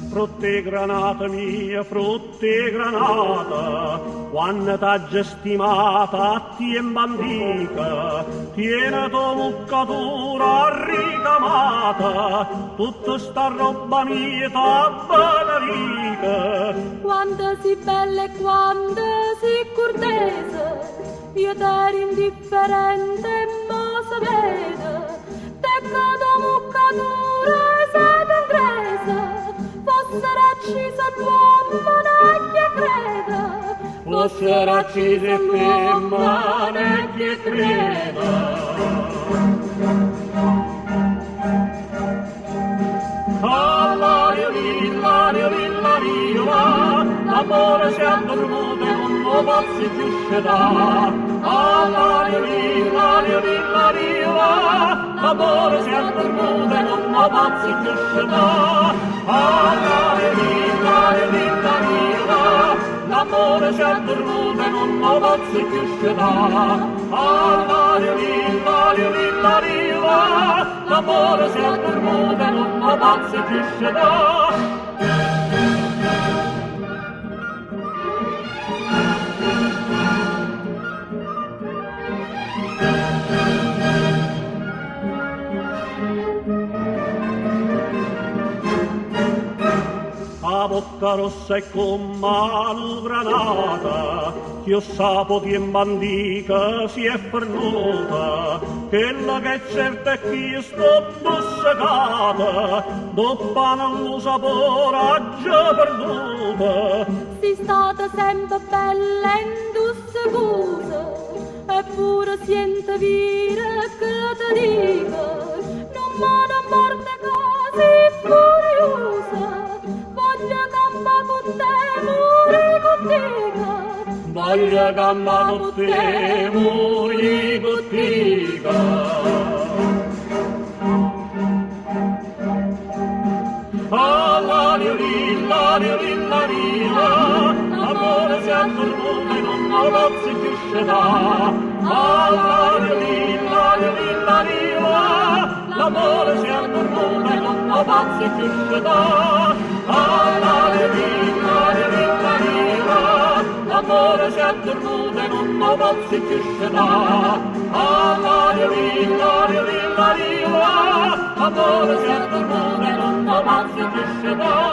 Frutte granata mia, frutte granata, quando t'ha stimata ti imbandica, tiene tua muccatura ricamata, tutta sta roba mia t'ha benedica. Quando si bella e quando si cortese, io t'ero indifferente ma sapete, tecca tua muccatura siete ingresa, fossero accisa l'uomo non chi creda, fossero accisa l'uomo non chi creda. Allario, lillario, lillario, l'amore si è addormento e non lo pozzi più scedà. Allario, lillario, lillario, l'amore si è addormento e non lo pozzi più scedà. Allario, lillario, lillario, l'amore si è addormento e non lo pozzi più scedà. Allario, lillario, lillario, l'amore si è addormento e non lo pozzi più scedà. La bocca rossa è come una granata, che io sapo di imbandica si è fernuta, quella che è certa è che io sto bussacata, dopo non lo sapore ha già perduta. Si stata sempre bella e indussacusa, eppure siente dire che ti dica, non me ne morte così furiosa. Voglio gamba con te, muri con te. Voglio gamba con te, muri con te. Allario, lillario, lillario, l'amore si è addormenta e non lo pozzi più scedà. Allario, lillario, lillario, l'amore si è addormenta e non lo pozzi più scedà. Allario, lillario, lillario, l'amore si è addormenta e non lo pozzi più scedà. Allario, lillario, lillario, l'amore si è addormenta e non lo pozzi più scedà.